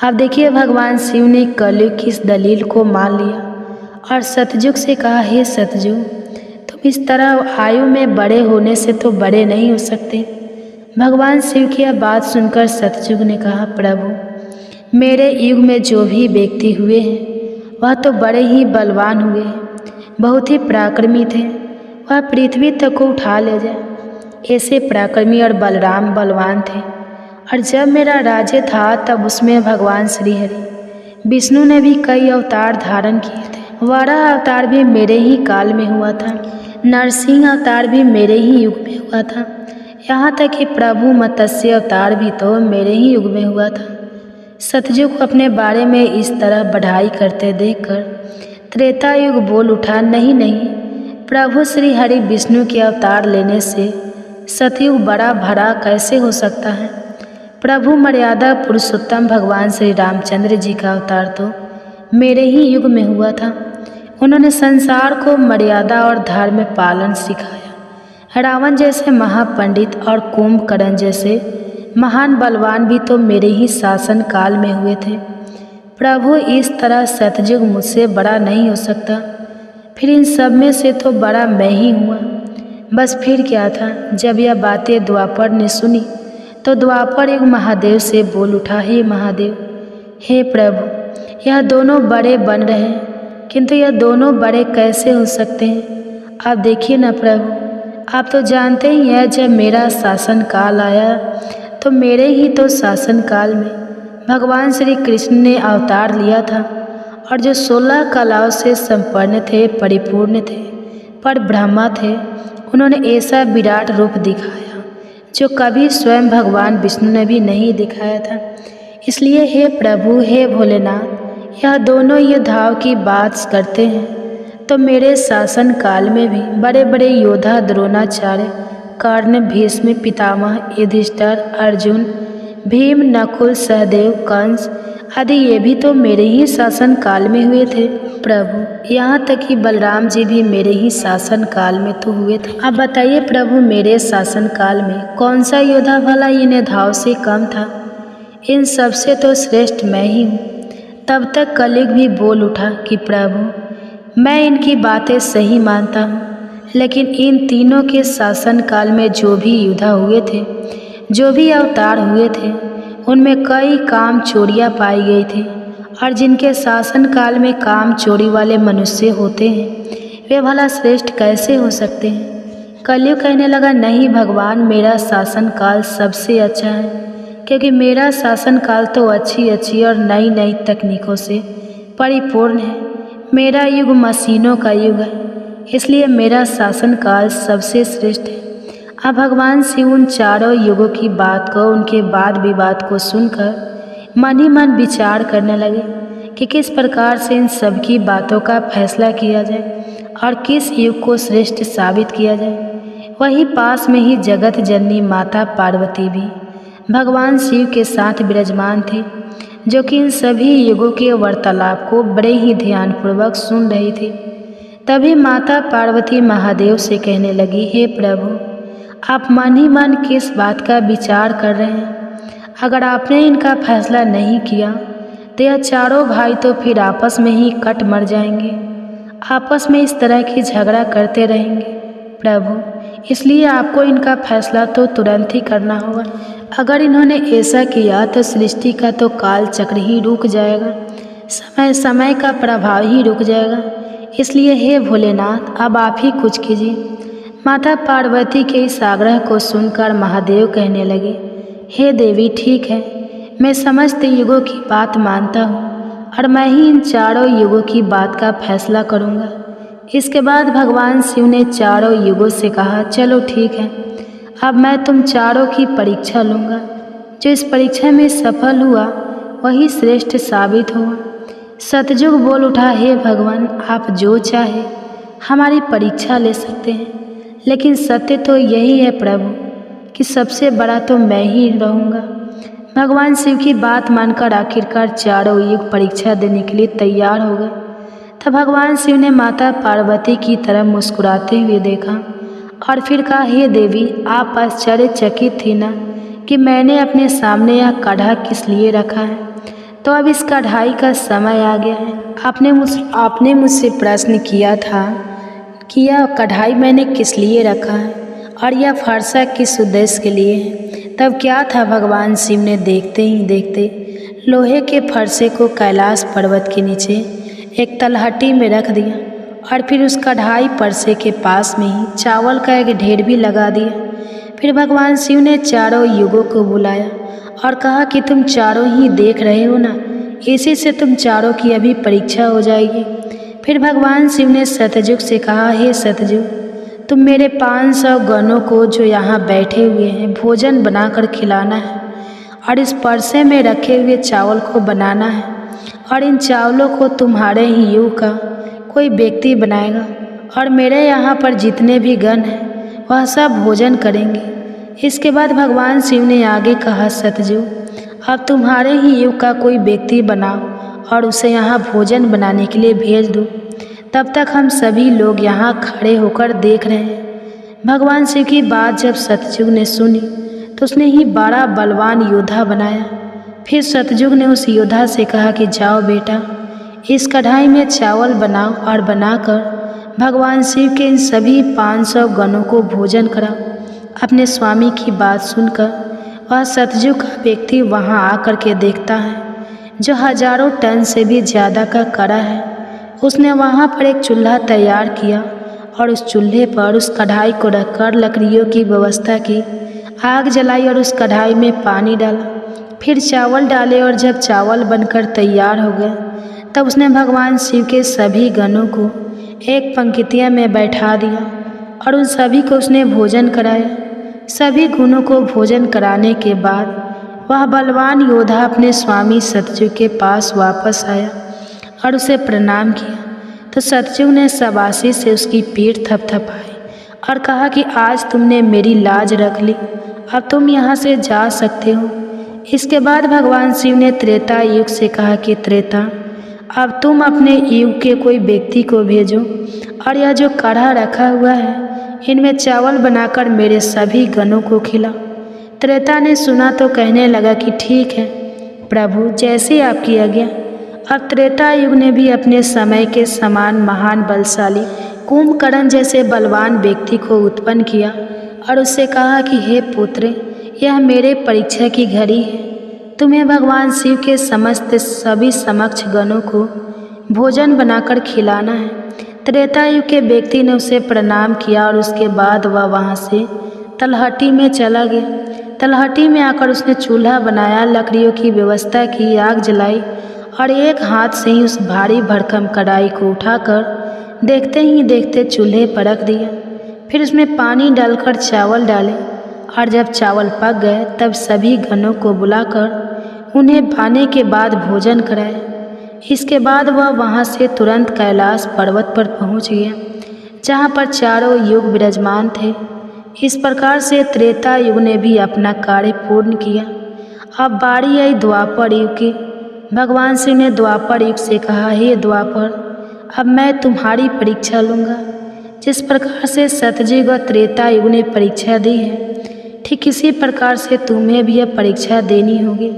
आप देखिए भगवान शिव ने कलयुग की इस दलील को मान लिया और सतयुग से कहा, हे सतयुग, तुम इस तरह आयु में बड़े होने से तो बड़े नहीं हो सकते। भगवान शिव की यह बात सुनकर सतयुग ने कहा, प्रभु मेरे युग में जो भी व्यक्ति हुए हैं वह तो बड़े ही बलवान हुए हैं, बहुत ही पराक्रमी थे, वह पृथ्वी तक को उठा ले जाए, ऐसे पराक्रमी और बलराम बलवान थे। और जब मेरा राज्य था तब उसमें भगवान श्री हरि विष्णु ने भी कई अवतार धारण किए थे। वराह अवतार भी मेरे ही काल में हुआ था, नरसिंह अवतार भी मेरे ही युग में हुआ था, यहाँ तक कि प्रभु मत्स्य अवतार भी तो मेरे ही युग में हुआ था। सतयुग को अपने बारे में इस तरह बढ़ाई करते देखकर त्रेता युग बोल उठा, नहीं नहीं, प्रभु श्री हरि विष्णु के अवतार लेने से सतयुग बड़ा भरा कैसे हो सकता है। प्रभु मर्यादा पुरुषोत्तम भगवान श्री रामचंद्र जी का अवतार तो मेरे ही युग में हुआ था। उन्होंने संसार को मर्यादा और धर्म पालन सिखाया। रावण जैसे महापंडित और कुंभकर्ण जैसे महान बलवान भी तो मेरे ही शासन काल में हुए थे। प्रभु इस तरह सतयुग मुझसे बड़ा नहीं हो सकता, फिर इन सब में से तो बड़ा मैं ही हुआ। बस फिर क्या था। जब यह बातें द्वापर ने सुनी तो द्वापर युग महादेव से बोल उठा, हे महादेव, हे प्रभु, यह दोनों बड़े बन रहे हैं, किंतु यह दोनों बड़े कैसे हो सकते हैं। आप देखिए ना प्रभु, आप तो जानते ही हैं जब मेरा शासन काल आया तो मेरे ही तो शासन काल में भगवान श्री कृष्ण ने अवतार लिया था और जो 16 कलाओं से संपन्न थे, परिपूर्ण थे, पर ब्रह्मा थे, उन्होंने ऐसा विराट रूप दिखाया जो कभी स्वयं भगवान विष्णु ने भी नहीं दिखाया था। इसलिए हे प्रभु, हे भोलेनाथ, यह दोनों योद्धाओं की बात करते हैं तो मेरे शासन काल में भी बड़े बड़े योद्धा द्रोणाचार्य, कर्ण, भीष्म, पितामह, युधिष्ठिर, अर्जुन, भीम, नकुल, सहदेव, कंस आदि ये भी तो मेरे ही शासन काल में हुए थे प्रभु। यहाँ तक कि बलराम जी भी मेरे ही शासन काल में तो हुए थे। अब बताइए प्रभु, मेरे शासन काल में कौन सा योद्धा भला इन योद्धाओं से कम था? इन सबसे तो श्रेष्ठ मैं ही हूँ। तब तक कलियुग भी बोल उठा कि प्रभु, मैं इनकी बातें सही मानता हूँ, लेकिन इन तीनों के शासन काल में जो भी योद्धा हुए थे, जो भी अवतार हुए थे, उनमें कई काम चोरियाँ पाई गई थी। और जिनके शासन काल में काम चोरी वाले मनुष्य होते हैं, वे भला श्रेष्ठ कैसे हो सकते हैं? कलियुग कहने लगा, नहीं भगवान, मेरा शासन काल सबसे अच्छा है, क्योंकि मेरा शासन काल तो अच्छी अच्छी और नई नई तकनीकों से परिपूर्ण है। मेरा युग मशीनों का युग है, इसलिए मेरा शासन काल सबसे श्रेष्ठ है। अब भगवान शिव उन चारों युगों की बात को, उनके वाद विवाद को सुनकर मन ही मन विचार करने लगे कि किस प्रकार से इन सब की बातों का फैसला किया जाए और किस युग को श्रेष्ठ साबित किया जाए। वहीं पास में ही जगत जननी माता पार्वती भी भगवान शिव के साथ विराजमान थी, जो कि इन सभी युगों के वार्तालाप को बड़े ही ध्यानपूर्वक सुन रही थी। तभी माता पार्वती महादेव से कहने लगी, हे प्रभु, आप मन ही मन किस बात का विचार कर रहे हैं? अगर आपने इनका फैसला नहीं किया तो यह चारों भाई तो फिर आपस में ही कट मर जाएंगे, आपस में इस तरह की झगड़ा करते रहेंगे प्रभु। इसलिए आपको इनका फैसला तो तुरंत ही करना होगा। अगर इन्होंने ऐसा किया तो सृष्टि का तो काल चक्र ही रुक जाएगा, समय का प्रभाव ही रुक जाएगा। इसलिए हे भोलेनाथ, अब आप ही कुछ कीजिए। माता पार्वती के इस आग्रह को सुनकर महादेव कहने लगे, हे देवी, ठीक है, मैं समस्त युगों की बात मानता हूँ और मैं ही इन चारों युगों की बात का फैसला करूँगा। इसके बाद भगवान शिव ने चारों युगों से कहा, चलो ठीक है, अब मैं तुम चारों की परीक्षा लूँगा। जो इस परीक्षा में सफल हुआ वही श्रेष्ठ साबित हुआ। सतयुग बोल उठा, हे भगवान, आप जो चाहे हमारी परीक्षा ले सकते हैं, लेकिन सत्य तो यही है प्रभु कि सबसे बड़ा तो मैं ही रहूँगा। भगवान शिव की बात मानकर आखिरकार चारों युग परीक्षा देने के लिए तैयार हो गए। तब भगवान शिव ने माता पार्वती की तरफ मुस्कुराते हुए देखा और फिर कहा, हे देवी, आप आश्चर्यचकित थी ना कि मैंने अपने सामने यह कढ़ा किस लिए रखा है? तो अब इस कढ़ाई का समय आ गया है। आपने मुझसे प्रश्न किया था कि यह कढ़ाई मैंने किस लिए रखा है और यह फरसा किस उद्देश्य के लिए है। तब क्या था, भगवान शिव ने देखते ही देखते लोहे के फरसे को कैलाश पर्वत के नीचे एक तलहटी में रख दिया और फिर उस कढ़ाई फरसे के पास में ही चावल का एक ढेर भी लगा दिया। फिर भगवान शिव ने चारों युगों को बुलाया और कहा कि तुम चारों ही देख रहे हो ना, इसी से तुम चारों की अभी परीक्षा हो जाएगी। फिर भगवान शिव ने सतयुग से कहा, हे सतयुग, तुम मेरे 500 गणों को जो यहाँ बैठे हुए हैं भोजन बनाकर खिलाना है और इस परसे में रखे हुए चावल को बनाना है और इन चावलों को तुम्हारे ही युग का कोई व्यक्ति बनाएगा और मेरे यहाँ पर जितने भी गण हैं वह सब भोजन करेंगे। इसके बाद भगवान शिव ने आगे कहा, सतयुग, अब तुम्हारे ही युग का कोई व्यक्ति बनाओ और उसे यहाँ भोजन बनाने के लिए भेज दो। तब तक हम सभी लोग यहाँ खड़े होकर देख रहे हैं। भगवान शिव की बात जब सतयुग ने सुनी तो उसने ही बड़ा बलवान योद्धा बनाया। फिर सतयुग ने उस योद्धा से कहा कि जाओ बेटा, इस कढ़ाई में चावल बनाओ और बनाकर भगवान शिव के इन सभी 500 गणों को भोजन कराओ। अपने स्वामी की बात सुनकर वह सतयुग का व्यक्ति वहाँ आकर के देखता है, जो हजारों टन से भी ज़्यादा का कड़ा है। उसने वहाँ पर एक चूल्हा तैयार किया और उस चूल्हे पर उस कढ़ाई को रखकर लकड़ियों की व्यवस्था की, आग जलाई और उस कढ़ाई में पानी डाला, फिर चावल डाले और जब चावल बनकर तैयार हो गए तब उसने भगवान शिव के सभी गणों को एक पंक्तियाँ में बैठा दिया और उन सभी को उसने भोजन कराया। सभी गुणों को भोजन कराने के बाद वह बलवान योद्धा अपने स्वामी सतयुग के पास वापस आया और उसे प्रणाम किया। तो सतयुग ने शाबाशी से उसकी पीठ थपथपाई और कहा कि आज तुमने मेरी लाज रख ली, अब तुम यहाँ से जा सकते हो। इसके बाद भगवान शिव ने त्रेता युग से कहा कि त्रेता, अब तुम अपने युग के कोई व्यक्ति को भेजो और यह जो कढ़ा रखा हुआ है इनमें चावल बनाकर मेरे सभी गणों को खिलाओ। त्रेता ने सुना तो कहने लगा कि ठीक है प्रभु, जैसी आपकी आज्ञा। अब त्रेता युग ने भी अपने समय के समान महान बलशाली कुंभकर्ण जैसे बलवान व्यक्ति को उत्पन्न किया और उससे कहा कि हे पुत्र, यह मेरे परीक्षा की घड़ी है, तुम्हें भगवान शिव के समस्त सभी समक्ष गणों को भोजन बनाकर खिलाना है। त्रेता युग के व्यक्ति ने उसे प्रणाम किया और उसके बाद वह वहाँ से तलहटी में चला गया। तलहटी में आकर उसने चूल्हा बनाया, लकड़ियों की व्यवस्था की, आग जलाई और एक हाथ से ही उस भारी भरकम कढ़ाई को उठाकर देखते ही देखते चूल्हे पर रख दिया। फिर उसमें पानी डालकर चावल डाले और जब चावल पक गए तब सभी गणों को बुलाकर उन्हें खाने के बाद भोजन कराया। इसके बाद वह वहाँ से तुरंत कैलाश पर्वत पर पहुँच गया, जहाँ पर चारों युग विराजमान थे। इस प्रकार से त्रेता युग ने भी अपना कार्य पूर्ण किया। अब बारी आई द्वापर युग की। भगवान शिव ने द्वापर युग से कहा, हे द्वापर, अब मैं तुम्हारी परीक्षा लूँगा। जिस प्रकार से सतयुग और त्रेता युग ने परीक्षा दी है, ठीक इसी प्रकार से तुम्हें भी यह परीक्षा देनी होगी।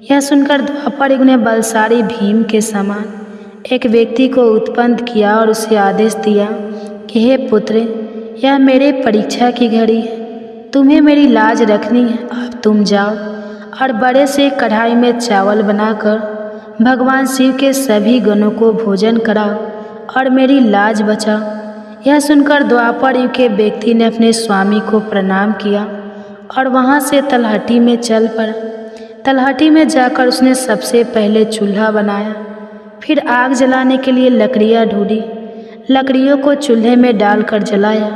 यह सुनकर द्वापर युग ने बलशाली भीम के समान एक व्यक्ति को उत्पन्न किया और उसे आदेश दिया कि हे पुत्र, यह मेरे परीक्षा की घड़ी है, तुम्हें मेरी लाज रखनी है। अब तुम जाओ और बड़े से कढ़ाई में चावल बनाकर भगवान शिव के सभी गणों को भोजन कराओ और मेरी लाज बचाओ। यह सुनकर द्वापर युग के व्यक्ति ने अपने स्वामी को प्रणाम किया और वहाँ से तलहटी में चल पड़ा। तलहटी में जाकर उसने सबसे पहले चूल्हा बनाया, फिर आग जलाने के लिए लकड़ियाँ ढूंढी, लकड़ियों को चूल्हे में डालकर जलाया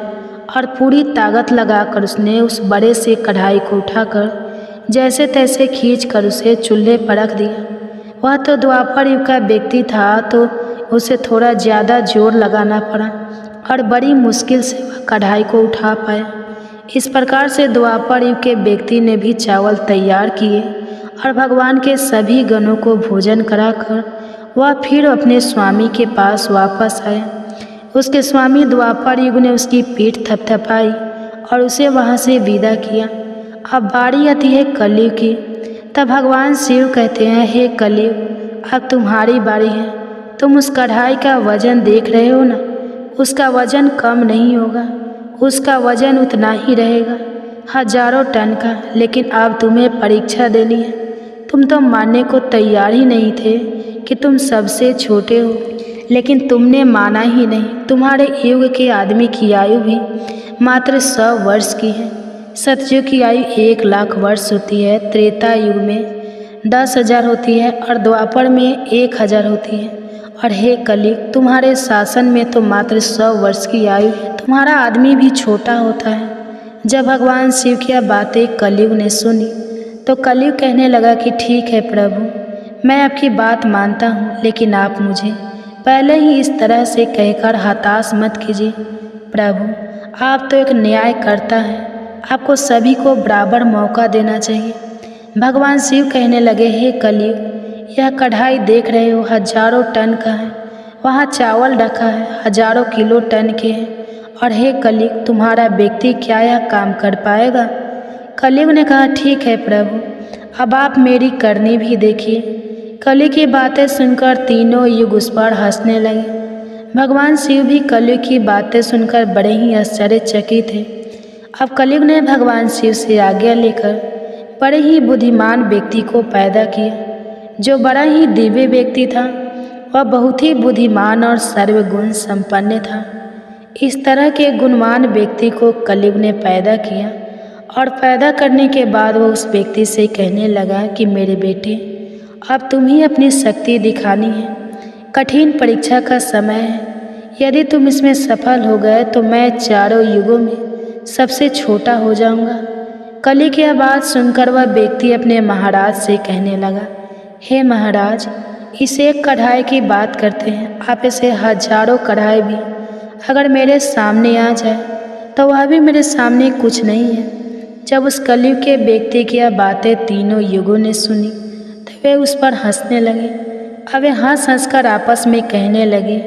और पूरी ताकत लगाकर उसने उस बड़े से कढ़ाई को उठाकर जैसे तैसे खींचकर उसे चूल्हे पर रख दिया। वह तो द्वापर युग का व्यक्ति था, तो उसे थोड़ा ज़्यादा जोर लगाना पड़ा और बड़ी मुश्किल से वह कढ़ाई को उठा पाया। इस प्रकार से द्वापर युग के व्यक्ति ने भी चावल तैयार किए और भगवान के सभी गणों को भोजन कराकर वह फिर अपने स्वामी के पास वापस आया। उसके स्वामी द्वापर युग ने उसकी पीठ थपथपाई और उसे वहाँ से विदा किया। अब बारी आती है कलयुग की। तब भगवान शिव कहते हैं, हे कलयुग, अब तुम्हारी बारी है। तुम उस कढ़ाई का वजन देख रहे हो ना, उसका वजन कम नहीं होगा, उसका वजन उतना ही रहेगा, हजारों टन का। लेकिन अब तुम्हें परीक्षा देनी है। तुम तो मानने को तैयार ही नहीं थे कि तुम सबसे छोटे हो, लेकिन तुमने माना ही नहीं। तुम्हारे युग के आदमी की आयु भी मात्र 100 वर्ष की है। सतयुग की आयु 1 लाख वर्ष होती है, त्रेता युग में 10,000 होती है और द्वापर में 1,000 होती है। और हे कलयुग, तुम्हारे शासन में तो मात्र 100 वर्ष की आयु है, तुम्हारा आदमी भी छोटा होता है। जब भगवान शिव की यह बातें कलयुग ने सुनी तो कलयुग कहने लगा कि ठीक है प्रभु, मैं आपकी बात मानता हूँ, लेकिन आप मुझे पहले ही इस तरह से कहकर हताश मत कीजिए। प्रभु, आप तो एक न्यायकर्ता हैं, आपको सभी को बराबर मौका देना चाहिए। भगवान शिव कहने लगे, हे कलयुग, यह कढ़ाई देख रहे हो, हजारों टन का है। वहाँ चावल रखा है, हजारों किलो टन के हैं। और हे कलयुग, तुम्हारा व्यक्ति क्या यह काम कर पाएगा? कलयुग ने कहा, ठीक है प्रभु, अब आप मेरी करनी भी देखिए। कलयुग की बातें सुनकर तीनों युग उस पर हंसने लगे। भगवान शिव भी कलयुग की बातें सुनकर बड़े ही आश्चर्यचकित थे। अब कलयुग ने भगवान शिव से आज्ञा लेकर बड़े ही बुद्धिमान व्यक्ति को पैदा किया, जो बड़ा ही दिव्य व्यक्ति था। वह बहुत ही बुद्धिमान और सर्वगुण संपन्न था। इस तरह के गुणवान व्यक्ति को कलयुग ने पैदा किया और पैदा करने के बाद वो उस व्यक्ति से कहने लगा कि मेरे बेटे, अब तुम्हें अपनी शक्ति दिखानी है। कठिन परीक्षा का समय है। यदि तुम इसमें सफल हो गए तो मैं चारों युगों में सबसे छोटा हो जाऊंगा। कली की यह बात सुनकर वह व्यक्ति अपने महाराज से कहने लगा, हे महाराज, इस एक कढ़ाई की बात करते हैं, आप इसे हजारों कढ़ाई भी अगर मेरे सामने आ जाए तो वह भी मेरे सामने कुछ नहीं है। जब उस कलयुग के व्यक्ति की यह बातें तीनों युगों ने सुनी तो वे उस पर हंसने लगे। अब वे हंस कर आपस में कहने लगे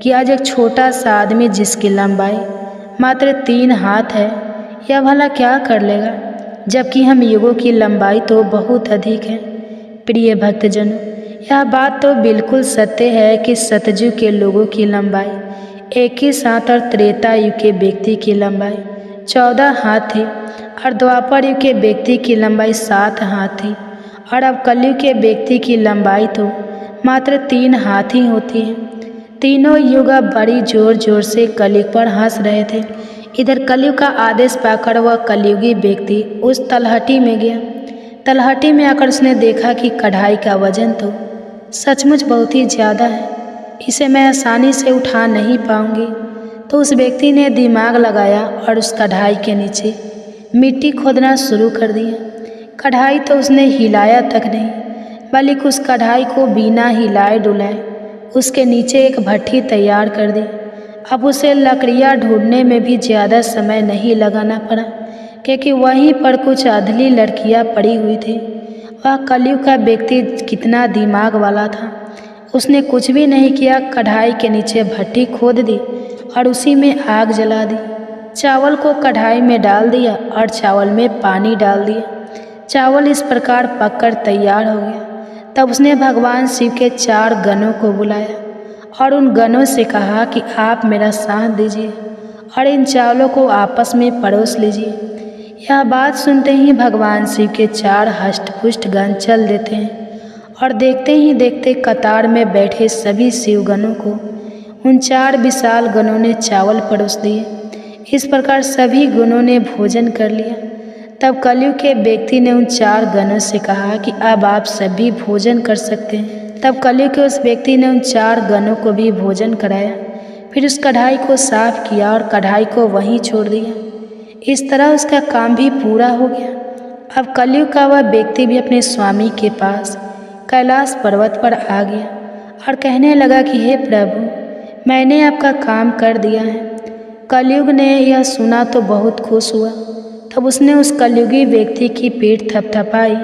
कि आज एक छोटा सा आदमी जिसकी लंबाई मात्र 3 हाथ है, यह भला क्या कर लेगा, जबकि हम युगों की लंबाई तो बहुत अधिक है। प्रिय भक्तजनों, यह बात तो बिल्कुल सत्य है कि सतयुग के लोगों की लंबाई 21 हाथ और त्रेता युग के व्यक्ति की लंबाई 14 हाथ थी और द्वापर युग के व्यक्ति की लंबाई 7 हाथ थी और अब कलयुग के व्यक्ति की लंबाई तो मात्र 3 हाथ ही होती है। तीनों युग अब बड़ी जोर जोर से कलयुग पर हंस रहे थे। इधर कलयुग का आदेश पाकर वह कलयुगी व्यक्ति उस तलहटी में गया। तलहटी में आकर उसने देखा कि कढ़ाई का वजन तो सचमुच बहुत ही ज़्यादा है, इसे मैं आसानी से उठा नहीं पाऊंगी। तो उस व्यक्ति ने दिमाग लगाया और उस कढ़ाई के नीचे मिट्टी खोदना शुरू कर दिया। कढ़ाई तो उसने हिलाया तक नहीं, बल्कि उस कढ़ाई को बिना हिलाए डुलाए उसके नीचे एक भट्ठी तैयार कर दी। अब उसे लकड़ियाँ ढूंढने में भी ज़्यादा समय नहीं लगाना पड़ा, क्योंकि वहीं पर कुछ अधली लड़कियाँ पड़ी हुई थी। वह कलयुग का व्यक्ति कितना दिमाग वाला था, उसने कुछ भी नहीं किया, कढ़ाई के नीचे भट्ठी खोद दी और उसी में आग जला दी। चावल को कढ़ाई में डाल दिया और चावल में पानी डाल दिया। चावल इस प्रकार पककर तैयार हो गया। तब उसने भगवान शिव के 4 गणों को बुलाया और उन गणों से कहा कि आप मेरा साथ दीजिए और इन चावलों को आपस में परोस लीजिए। यह बात सुनते ही भगवान शिव के 4 हष्ट-पुष्ट गण चल देते हैं और देखते ही देखते कतार में बैठे सभी शिवगणों को उन 4 विशाल गणों ने चावल परोस दिए। इस प्रकार सभी गणों ने भोजन कर लिया। तब कलयुग के व्यक्ति ने उन 4 गणों से कहा कि अब आप सभी भोजन कर सकते हैं। तब कलयुग के उस व्यक्ति ने उन 4 गणों को भी भोजन कराया, फिर उस कढ़ाई को साफ किया और कढ़ाई को वहीं छोड़ दिया। इस तरह उसका काम भी पूरा हो गया। अब कलयुग का वह व्यक्ति भी अपने स्वामी के पास कैलाश पर्वत पर आ गया और कहने लगा कि हे प्रभु, मैंने आपका काम कर दिया है। कलयुग ने यह सुना तो बहुत खुश हुआ। तब उसने उस कलयुगी व्यक्ति की पीठ थपथपाई,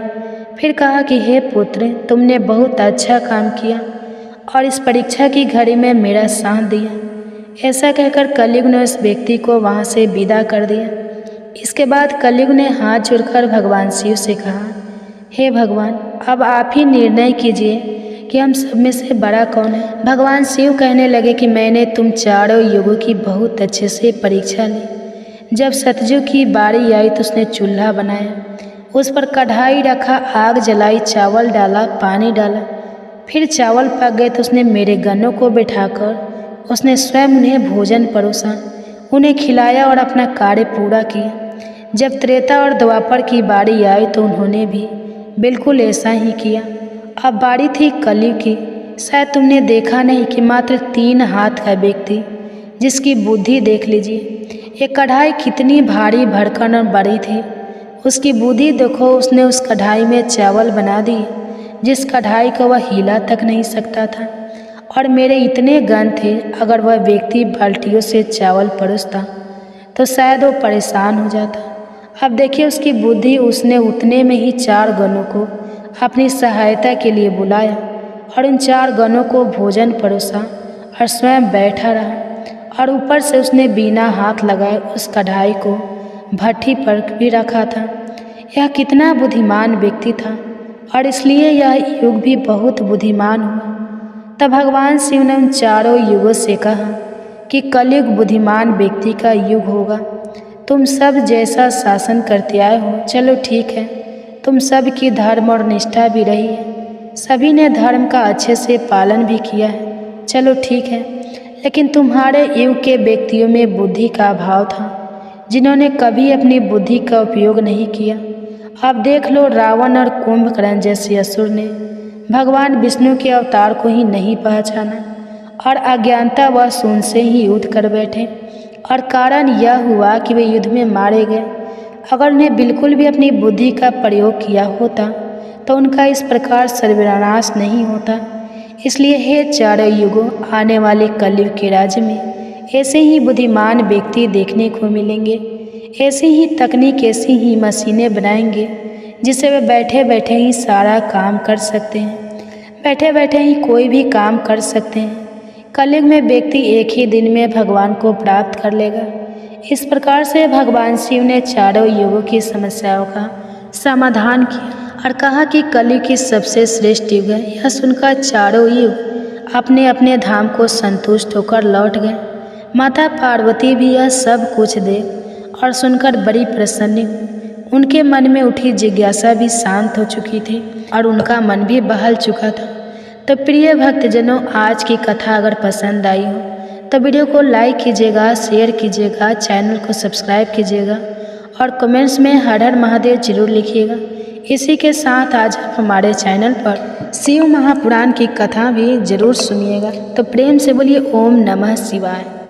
फिर कहा कि हे पुत्र, तुमने बहुत अच्छा काम किया और इस परीक्षा की घड़ी में मेरा साथ दिया। ऐसा कहकर कलयुग ने उस व्यक्ति को वहाँ से विदा कर दिया। इसके बाद कलयुग ने हाथ जोड़कर भगवान शिव से कहा, हे भगवान, अब आप ही निर्णय कीजिए कि हम सब में से बड़ा कौन है। भगवान शिव कहने लगे कि मैंने तुम चारों युगों की बहुत अच्छे से परीक्षा ली। जब सतयुग की बारी आई तो उसने चूल्हा बनाया, उस पर कढ़ाई रखा, आग जलाई, चावल डाला, पानी डाला। फिर चावल पक गए तो उसने मेरे गणों को बिठाकर उसने स्वयं उन्हें भोजन परोसा, उन्हें खिलाया और अपना कार्य पूरा किया। जब त्रेता और द्वापर की बारी आई तो उन्होंने भी बिल्कुल ऐसा ही किया। अब बारी थी कलयुग की। शायद तुमने देखा नहीं कि मात्र 3 हाथ का व्यक्ति, जिसकी बुद्धि देख लीजिए, ये कढ़ाई कितनी भारी भरकम और बड़ी थी। उसकी बुद्धि देखो, उसने उस कढ़ाई में चावल बना दी जिस कढ़ाई को वह हिला तक नहीं सकता था। और मेरे इतने गण थे, अगर वह व्यक्ति बाल्टियों से चावल परोसता तो शायद वो परेशान हो जाता। अब देखिए उसकी बुद्धि, उसने उतने में ही 4 गणों को अपनी सहायता के लिए बुलाया और उन 4 गणों को भोजन परोसा और स्वयं बैठा रहा। और ऊपर से उसने बिना हाथ लगाए उस कढ़ाई को भट्ठी पर भी रखा था। यह कितना बुद्धिमान व्यक्ति था और इसलिए यह युग भी बहुत बुद्धिमान हुआ। तब भगवान शिव ने उन चारों युगों से कहा कि कलयुग बुद्धिमान व्यक्ति का युग होगा। तुम सब जैसा शासन करते आए हो, चलो ठीक है, तुम सब की धर्म और निष्ठा भी रही है, सभी ने धर्म का अच्छे से पालन भी किया है, चलो ठीक है। लेकिन तुम्हारे युग के व्यक्तियों में बुद्धि का अभाव था, जिन्होंने कभी अपनी बुद्धि का उपयोग नहीं किया। अब देख लो, रावण और कुंभकर्ण जैसे असुर ने भगवान विष्णु के अवतार को ही नहीं पहचाना और अज्ञानता व शून्य से ही युद्ध कर बैठे और कारण यह हुआ कि वे युद्ध में मारे गए। अगर उन्हें बिल्कुल भी अपनी बुद्धि का प्रयोग किया होता तो उनका इस प्रकार सर्वनाश नहीं होता। इसलिए हे चारों युगों, आने वाले कलयुग के राज्य में ऐसे ही बुद्धिमान व्यक्ति देखने को मिलेंगे। ऐसी ही तकनीक, ऐसी ही मशीनें बनाएंगे जिससे वे बैठे बैठे ही सारा काम कर सकते हैं, बैठे बैठे ही कोई भी काम कर सकते हैं। कलयुग में व्यक्ति एक ही दिन में भगवान को प्राप्त कर लेगा। इस प्रकार से भगवान शिव ने चारों युगों की समस्याओं का समाधान किया और कहा कि कलयुग की सबसे श्रेष्ठ युग है। यह सुनकर चारों युग अपने अपने धाम को संतुष्ट होकर लौट गए। माता पार्वती भी यह सब कुछ देख और सुनकर बड़ी प्रसन्न हुई। उनके मन में उठी जिज्ञासा भी शांत हो चुकी थी और उनका मन भी बहल चुका था। तो प्रिय भक्तजनों, आज की कथा अगर पसंद आई हो तो वीडियो को लाइक कीजिएगा, शेयर कीजिएगा, चैनल को सब्सक्राइब कीजिएगा और कमेंट्स में हर हर महादेव जरूर लिखिएगा। इसी के साथ आज आप हमारे चैनल पर शिव महापुराण की कथा भी जरूर सुनिएगा। तो प्रेम से बोलिए ओम नमः शिवाय।